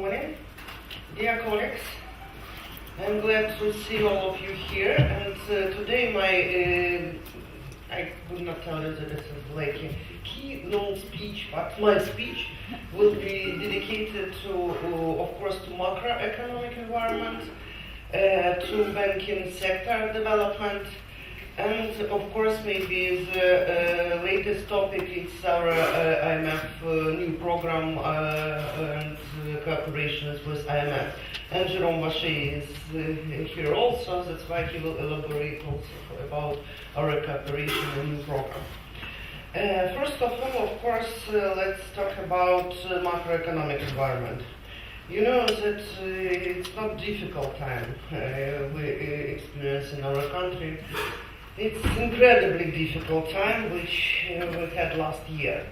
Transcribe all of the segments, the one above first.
morning, dear colleagues. I'm glad to see all of you here. And today I could not tell you that this is like a keynote speech, but my speech will be dedicated to, of course, to macroeconomic environment, to banking sector development, and of course maybe the latest topic is our IMF new program and cooperations with IMF. And Jerome Vacher is here also, that's why he will elaborate also about our cooperation and new program. First of all, of course, let's talk about macroeconomic environment. You know that it's not difficult time we experience in our country. It's incredibly difficult time which we had last year.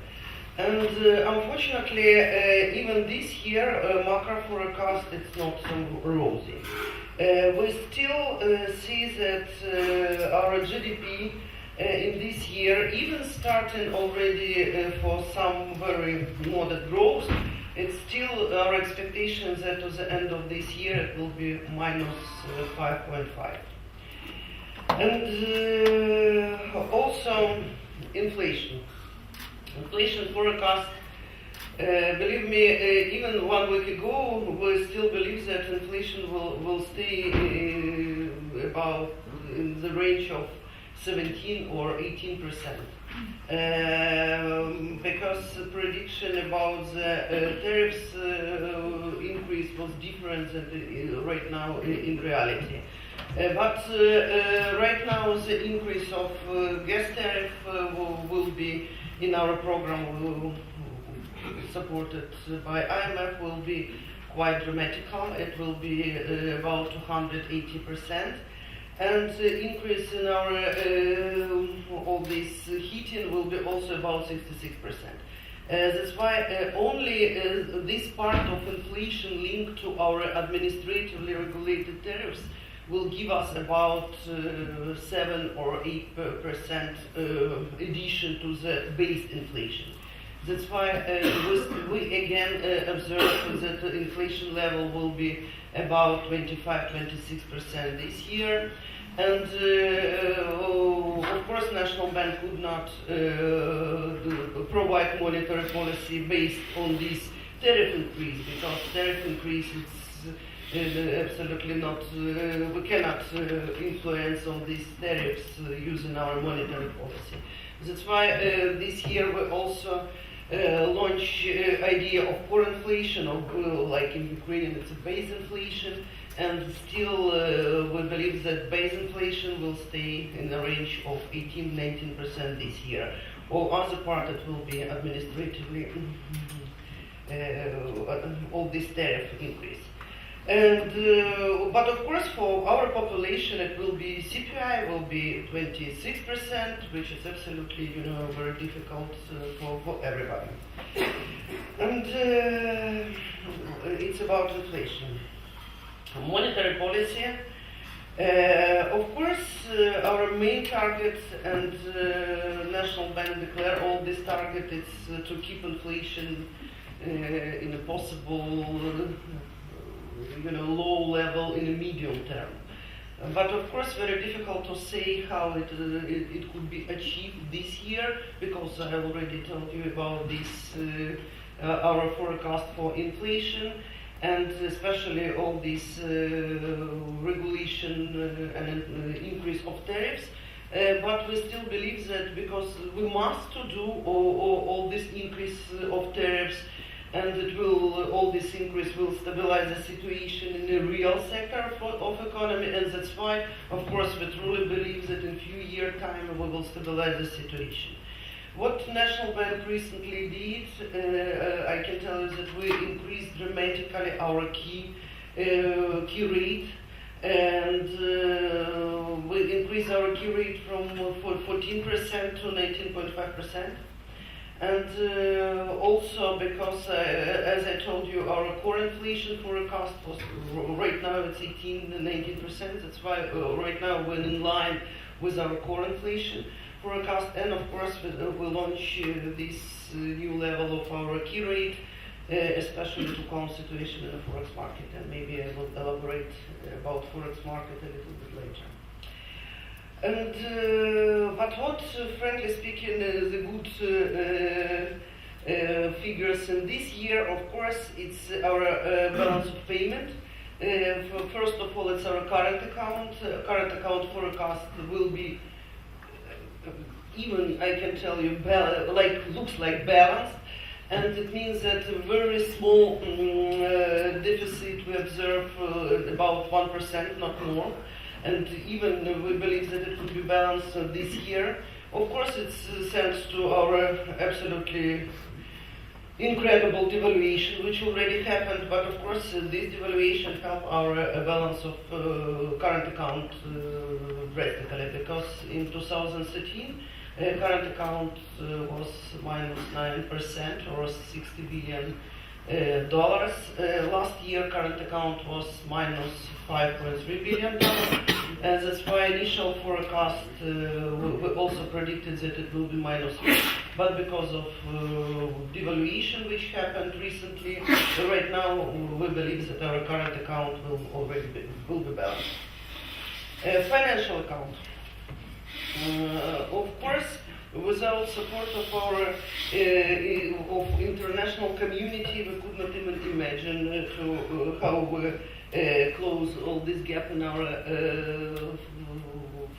And unfortunately, even this year, macro forecast is not so rosy. We still see that our GDP in this year, even starting already for some very moderate growth, it's still our expectations that to the end of this year it will be minus 5.5. And also inflation. Inflation forecast, believe me, even 1 week ago, we still believe that inflation will stay about in the range of 17 or 18%. Because the prediction about the tariffs increase was different than right now in reality. But right now the increase of gas tariff will be in our program supported by IMF will be quite dramatical. It will be about 280%. And the increase in our all this heating will be also about 66%. That's why only this part of inflation linked to our administratively regulated tariffs will give us about 7 or 8% addition to the base inflation. That's why we again observe that the inflation level will be about 25-26% this year. And of course, National Bank would not provide monetary policy based on this tariff increase, because tariff increase is absolutely not, we cannot influence on these tariffs using our monetary policy. That's why this year we also launch idea of core inflation, like in Ukraine it's a base inflation, and still we believe that base inflation will stay in the range of 18-19% this year. All other part it will be administratively all this tariff increase. And but of course for our population it will be CPI will be 26%, which is absolutely very difficult for everybody. And it's about inflation. Monetary policy. Of course, our main target, and National Bank declare all this target is to keep inflation in a possible low level in the medium term. But of course very difficult to say how it could be achieved this year, because I already told you about this, our forecast for inflation, and especially all this regulation and increase of tariffs. But we still believe that because we must to do all this increase of tariffs, and all this increase will stabilize the situation in the real sector of economy, and that's why, of course, we truly believe that in few years' time we will stabilize the situation. What National Bank recently did, I can tell you that we increased dramatically our key rate, and we increased our key rate from 14% to 19.5%. And also because, as I told you, our core inflation forecast was right now it's 18-19%. That's why right now we're in line with our core inflation forecast. And of course, we launch this new level of our key rate especially to calm situation in the forex market, and maybe I will elaborate about forex market a little bit later. And but what, frankly speaking, the good figures in this year, of course, it's our balance of payment. First of all, it's our current account. Current account forecast will be even, I can tell you, looks like balanced, and it means that a very small deficit we observe about 1%, not more. And even we believe that it will be balanced this year. Of course, it's thanks to our absolutely incredible devaluation, which already happened. But of course, this devaluation helped our balance of current account drastically, because in 2013, current account was minus 9% or $60 billion. Last year, current account was minus $5.3 billion. And that's why initial forecast we also predicted that it will be minus 3. But because of devaluation which happened recently, right now we believe that our current account will be balanced. Financial account. Of course, without support of our of international community, we could not even imagine how we close all this gap in our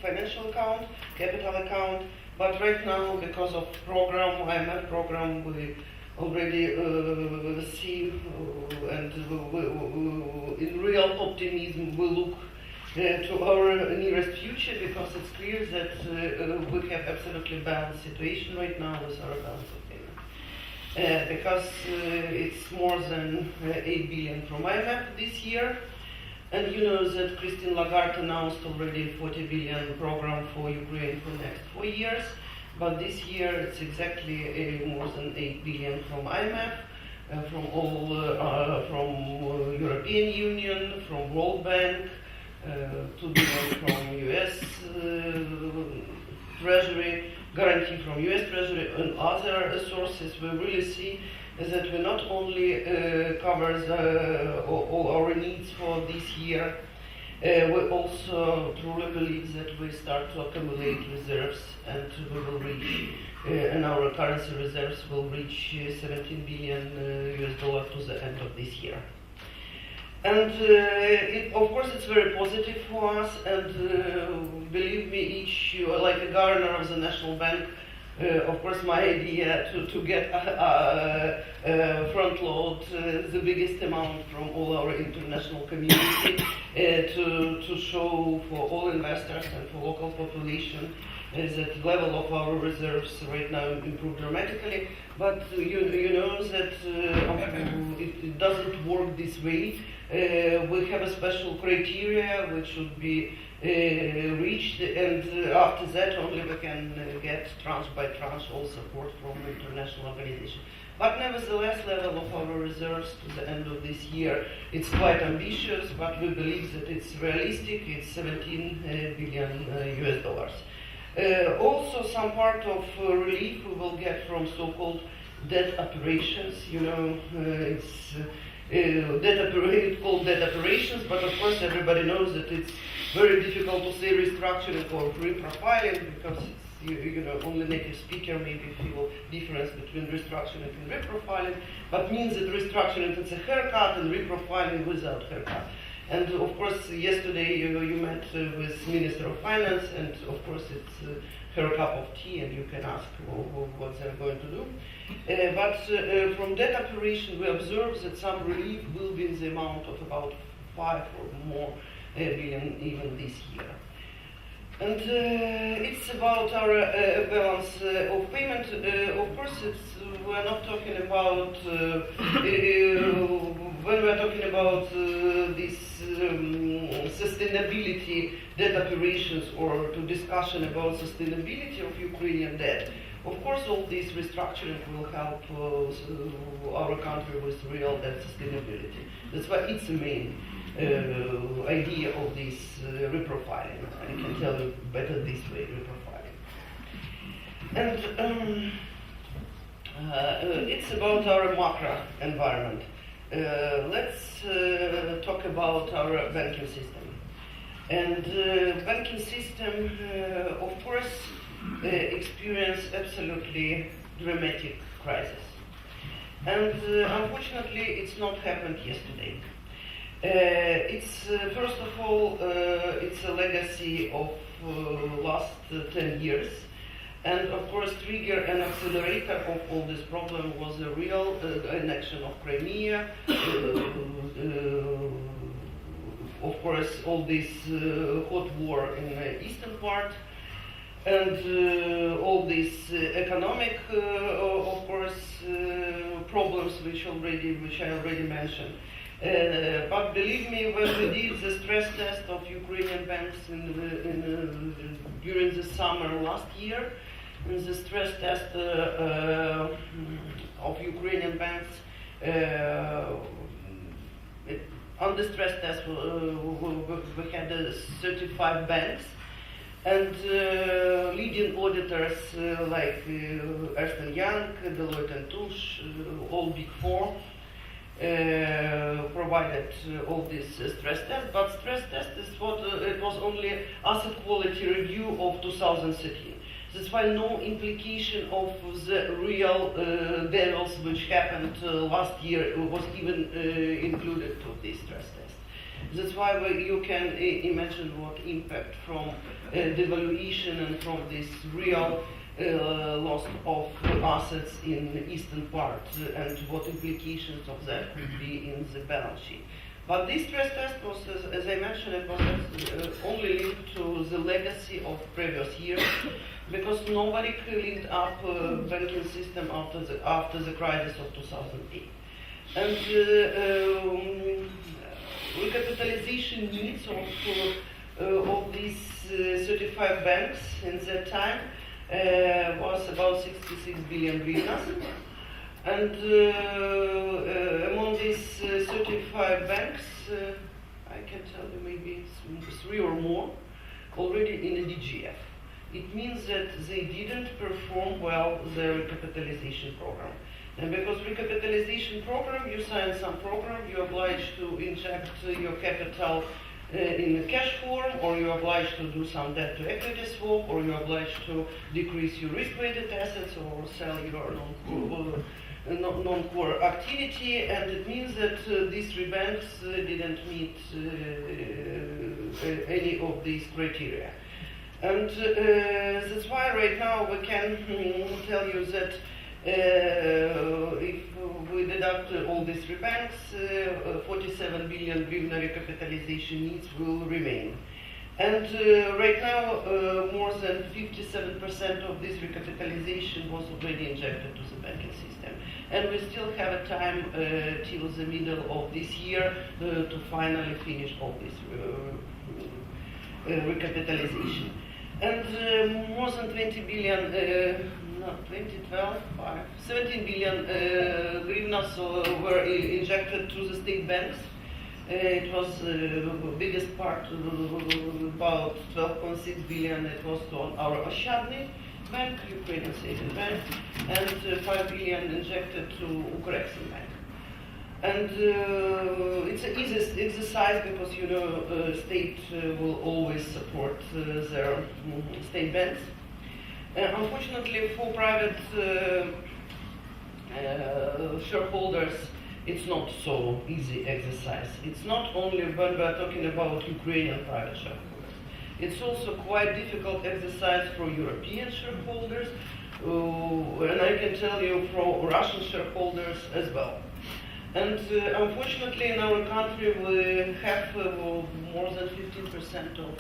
financial account, capital account. But right now, because of IMF program, we already see and in real optimism we look to our nearest future, because it's clear that we have absolutely balanced situation right now with our balance of payment. Because it's more than 8 billion from IMF this year, and you know that Christine Lagarde announced already 40 billion program for Ukraine for the next 4 years, but this year it's exactly more than 8 billion from IMF, from all from European Union, from World Bank, 2 billion from US Treasury, guarantee from US Treasury and other sources. We really see that we not only cover all our needs for this year, we also truly believe that we start to accumulate reserves, and we will reach, and our currency reserves will reach $17 billion to the end of this year. And of course, it's very positive for us, and believe me, like a governor of the National Bank, of course, my idea to get front load the biggest amount from all our international community to show for all investors and for local population that level of our reserves right now improved dramatically. But you know that it doesn't work this way. We have a special criteria which should be reached, and after that only we can get tranche by tranche all support from the international organization. But nevertheless, level of our reserves to the end of this year, it's quite ambitious, but we believe that it's realistic. It's $17 billion. Also, some part of relief we will get from so-called debt operations. You know, it's called debt operations, but of course everybody knows that it's very difficult to say restructuring or reprofiling, because it's, only native speaker maybe feel difference between restructuring and reprofiling, but means that restructuring is a haircut and reprofiling without haircut. And of course yesterday you met with Minister of Finance, and of course it's her cup of tea, and you can ask what they're going to do. But from that operation, we observe that some relief will be in the amount of about 5 or more billion even this year. And it's about our balance of payment. Of course, we're not talking about when we're talking about this sustainability debt operations, or to discussion about sustainability of Ukrainian debt. Of course, all this restructuring will help our country with real debt sustainability. That's why it's the main idea of this reprofiling. I can tell you better this way, reprofiling. And It's about our macro environment. Let's talk about our banking system. And banking system, of course, experienced absolutely dramatic crisis. And unfortunately, it's not happened yesterday. It's first of all, it's a legacy of last 10 years. And of course, trigger and accelerator of all this problem was a real annexion of Crimea. Of course, all this hot war in the eastern part, and all these economic, of course, problems which I already mentioned. But believe me, when we did the stress test of Ukrainian banks during the summer last year, the stress test of Ukrainian banks, on the stress test we had 35 banks, and leading auditors like Ernst & Young, Deloitte and Touche, all Big Four, provided all this stress test, but stress test is what it was only asset quality review of 2013. That's why no implication of the real devils which happened last year was even included to this stress test. That's why you can imagine what impact from devaluation and from this real loss of assets in the eastern part and what implications of that could be in the balance sheet. But this stress test was, as I mentioned, it was only linked to the legacy of previous years, because nobody cleaned up banking system after the crisis of 2008. And recapitalization needs of these 35 banks in that time was about 66 billion hryvnias. And among these 35 banks, I can tell you maybe 3 or more already in a DGF. It means that they didn't perform well the recapitalization program. And because recapitalization program, you sign some program, you're obliged to inject your capital in cash form, or you're obliged to do some debt to equity swap, or you're obliged to decrease your risk-weighted assets or sell your non-core activity, and it means that these 3 banks didn't meet any of these criteria. And that's why right now we can tell you that if we deduct all these 3 banks, 47 billion hryvnia recapitalization needs will remain. And right now, more than 57% of this recapitalization was already injected to the banking system. And we still have a time till the middle of this year to finally finish all this recapitalization. And more than 20 billion, 17 billion hryvnias were injected to the state banks. It was the biggest part, about 12.6 billion, it was to our Ощадный bank, Ukrainian savings bank, and 5 billion injected to Ukrainian bank. And it's an easy exercise because, you know, state will always support their state banks. Unfortunately, for private shareholders, it's not so easy exercise. It's not only when we are talking about Ukrainian private shareholders. It's also quite difficult exercise for European shareholders, and I can tell you for Russian shareholders as well. And unfortunately, in our country, we have more than 15% of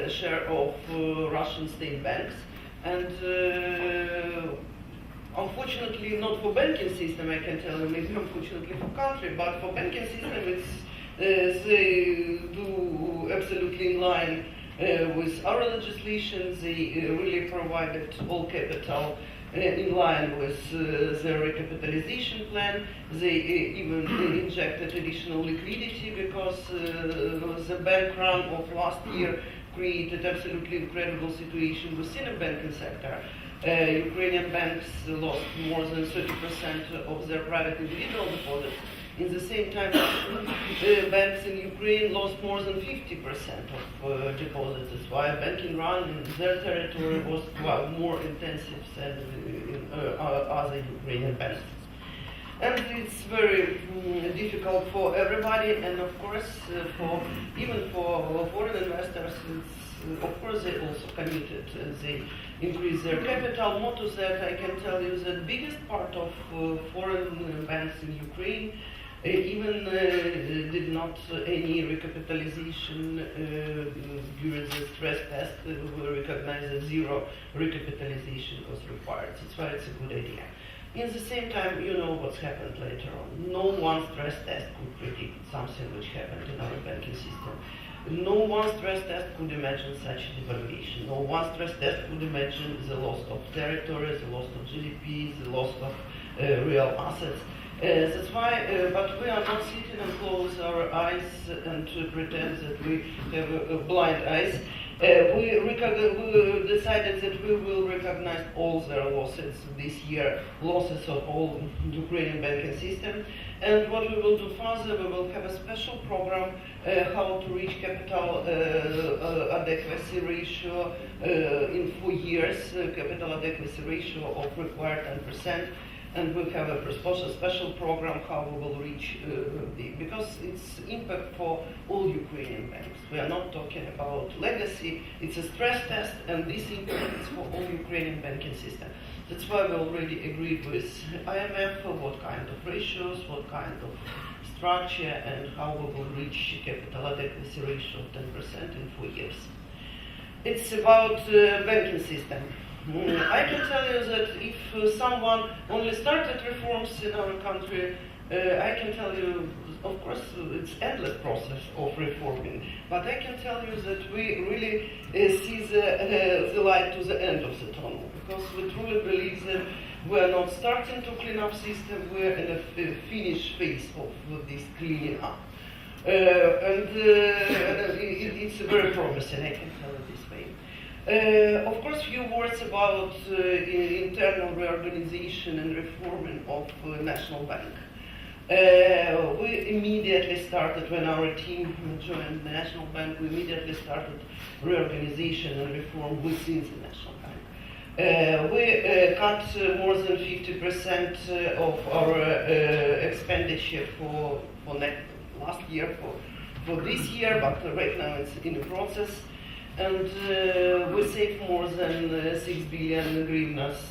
share of Russian state banks, and unfortunately, not for banking system, I can tell you, maybe unfortunately for country, but for banking system, it's they do absolutely in line with our legislation. They really provided all capital in line with their recapitalization plan. They even injected additional liquidity because the bank run of last year created absolutely incredible situation within the banking sector. Ukrainian banks lost more than 30% of their private individual deposits. In the same time, banks in Ukraine lost more than 50% of deposits. That's why banking run in their territory was more intensive than in other Ukrainian banks. And it's very difficult for everybody, and of course, even for foreign investors, of course they also committed. They increased their capital. More to that, I can tell you that the biggest part of foreign banks in Ukraine even did not any recapitalization during the stress test. We recognized that zero recapitalization was required. That's why it's a good idea. In the same time, you know what's happened later on. No one stress test could predict something which happened in our banking system. No one stress test could imagine such devaluation. No one stress test could imagine the loss of territory, the loss of GDP, the loss of real assets. That's why, but we are not sitting and close our eyes and to pretend that we have blind eyes. We decided that we will recognize all their losses this year, losses of all Ukrainian banking system. And what we will do further, we will have a special program how to reach capital adequacy ratio in 4 years, capital adequacy ratio of required 10%. And we have a special program how we will reach because it's impact for all Ukrainian banks. We are not talking about legacy, it's a stress test, and this impact is for all Ukrainian banking system. That's why we already agreed with IMF what kind of ratios, what kind of structure, and how we will reach capital adequacy ratio of 10% in 4 years. It's about banking system. I can tell you that if someone only started reforms in our country, I can tell you, of course, it's endless process of reforming, but I can tell you that we really see the light to the end of the tunnel, because we truly believe that we are not starting to clean up system, we are in a finish phase of this cleaning up. It's very promising, I can tell you this way. Of course, few words about internal reorganization and reforming of National Bank. We immediately started, when our team joined the National Bank, we immediately started reorganization and reform within the National Bank. We cut more than 50% of our expenditure for last year, for this year, but right now it's in the process. And we saved more than 6 billion hryvnias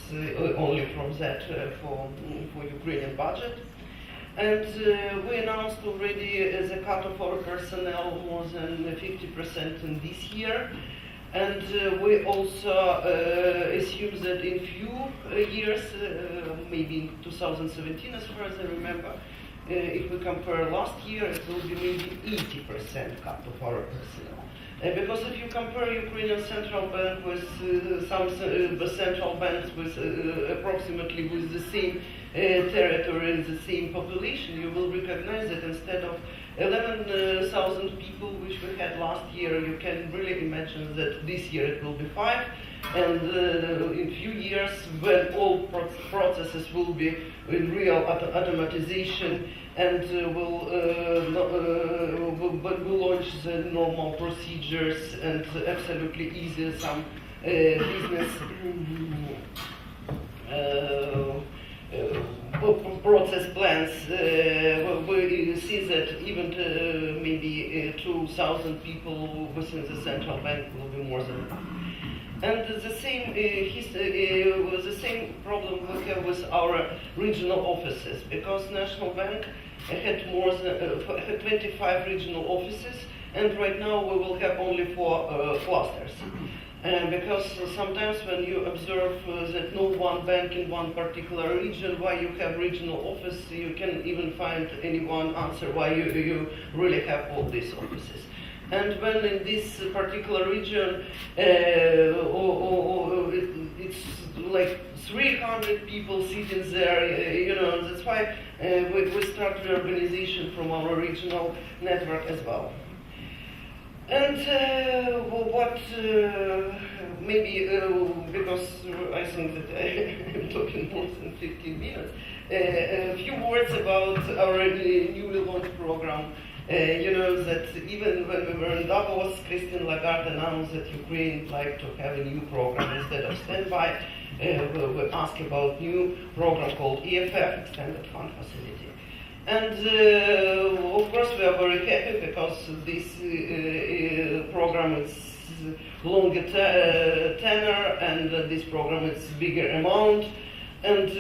only from that for Ukrainian budget. And we announced already the cut of our personnel more than 50% in this year. And we also assume that in few years, maybe in 2017 as far as I remember, if we compare last year, it will be maybe 80% cut of our personnel. Because if you compare Ukrainian central bank with some central banks with approximately with the same territory and the same population, you will recognize that instead of 11,000 people which we had last year, you can really imagine that this year it will be 5, and in few years when all processes will be in real automatization, and we'll launch the normal procedures and absolutely easy some business process plans. We see that even maybe 2,000 people within the central bank will be more than enough. And the same problem we have with our regional offices, because National Bank had more than had 25 regional offices, and right now we will have only 4 clusters. Because sometimes when you observe that no one bank in one particular region, why you have regional office, you can even find any one answer why you really have all these offices. And when in this particular region, it's like 300 people sitting there, that's why we start reorganization from our regional network as well. And maybe because I think that I'm talking more than 15 minutes, a few words about our newly launched program. You know that even when we were in Davos, Christine Lagarde announced that Ukraine would like to have a new program instead of standby. We asked about new program called EFF, Extended Fund Facility. And of course we are very happy because this program is longer tenor and this program is bigger amount. And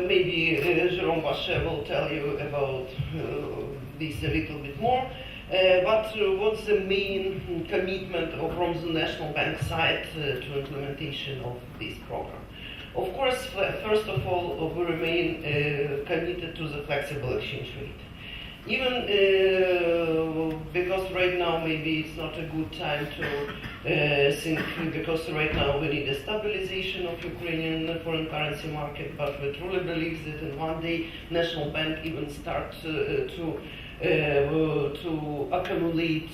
maybe Jérôme Bachet will tell you about this a little bit more. But what's the main commitment from the National Bank side to implementation of this program? Of course, first of all, we remain committed to the flexible exchange rate. Even because right now maybe it's not a good time to think, because right now we need a stabilization of Ukrainian foreign currency market, but we truly believe that in one day National Bank even start to accumulate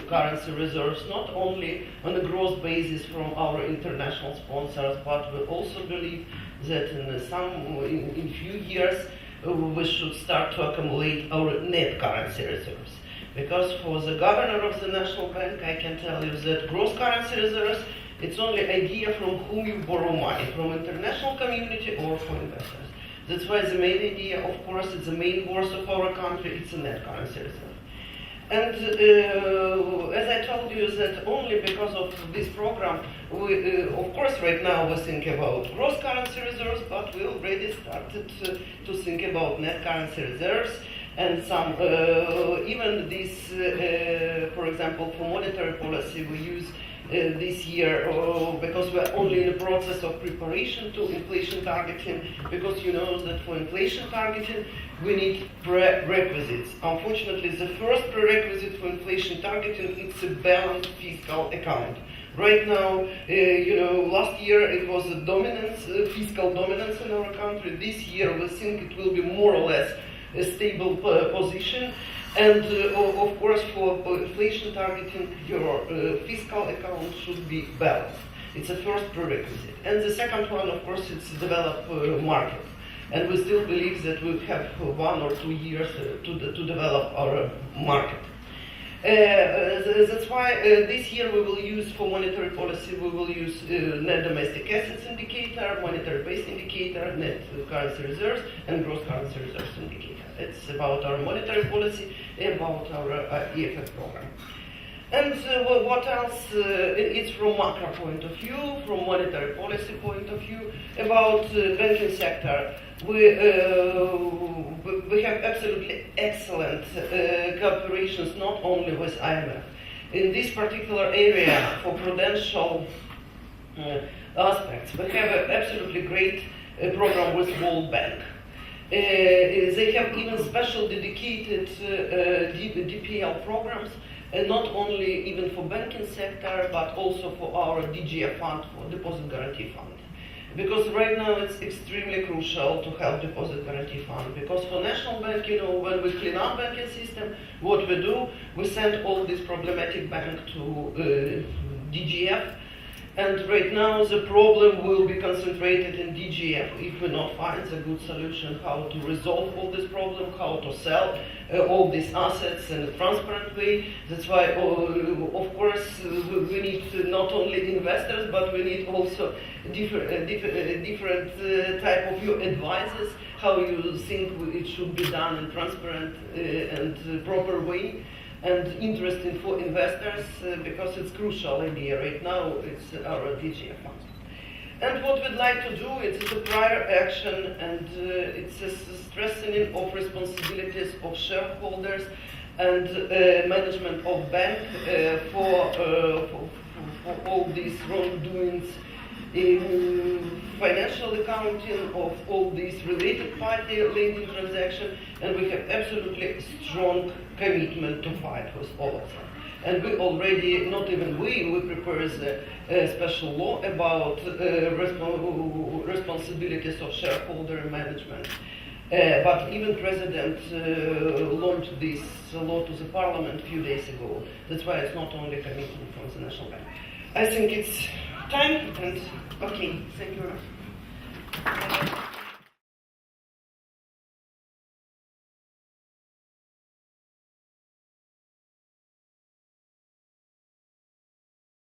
currency reserves, not only on a gross basis from our international sponsors, but we also believe that in few years we should start to accumulate our net currency reserves. Because for the governor of the National Bank, I can tell you that gross currency reserves, it's only idea from whom you borrow money, from international community or from investors. That's why the main idea, of course, it's the main worth of our country, it's a net currency reserve. And as I told you, that only because of this program, we, of course, right now we think about gross currency reserves, but we already started to think about net currency reserves. And some, even this, for example, for monetary policy, we use this year, because we're only in the process of preparation to inflation targeting, because you know that for inflation targeting we need prerequisites. Unfortunately, the first prerequisite for inflation targeting is a balanced fiscal account. Right now, you know, last year it was a dominance, fiscal dominance in our country. This year we think it will be more or less a stable position. And of course, for inflation targeting, your fiscal account should be balanced. It's a first prerequisite. And the second one, of course, is to develop market. And we still believe that we have 1 or 2 years to develop our market. That's why this year we will use, for monetary policy, we will use net domestic assets indicator, monetary base indicator, net currency reserves, and gross currency reserves indicator. It's about our monetary policy, about our EFF program. And what else? It's from macro point of view, from monetary policy point of view. About banking sector, we have absolutely excellent cooperations, not only with IMF. In this particular area, for prudential aspects, we have an absolutely great program with World Bank. They have even special dedicated DPL programs, not only even for banking sector, but also for our DGF fund, for Deposit Guarantee Fund. Because right now it's extremely crucial to have Deposit Guarantee Fund. Because for National Bank, you know, when we clean up banking system, what we do, we send all this problematic bank to DGF. And right now the problem will be concentrated in DGF if we not find a good solution how to resolve all this problem, how to sell all these assets in a transparent way. That's why, of course, we need not only investors, but we need also different type of your advisors, how you think it should be done in transparent and proper way. And interesting for investors because it's crucial idea right now. It's our DGF fund. And what we'd like to do is a prior action, and it's a strengthening of responsibilities of shareholders and management of bank for all these wrongdoings in financial accounting of all these related party lending transactions, and we have absolutely strong commitment to fight with all of them. And we already, not even we prepared a special law about responsibilities of shareholder management. But even President launched this law to the Parliament a few days ago. That's why it's not only a commitment from the National Bank. I think it's time and okay, thank you very much.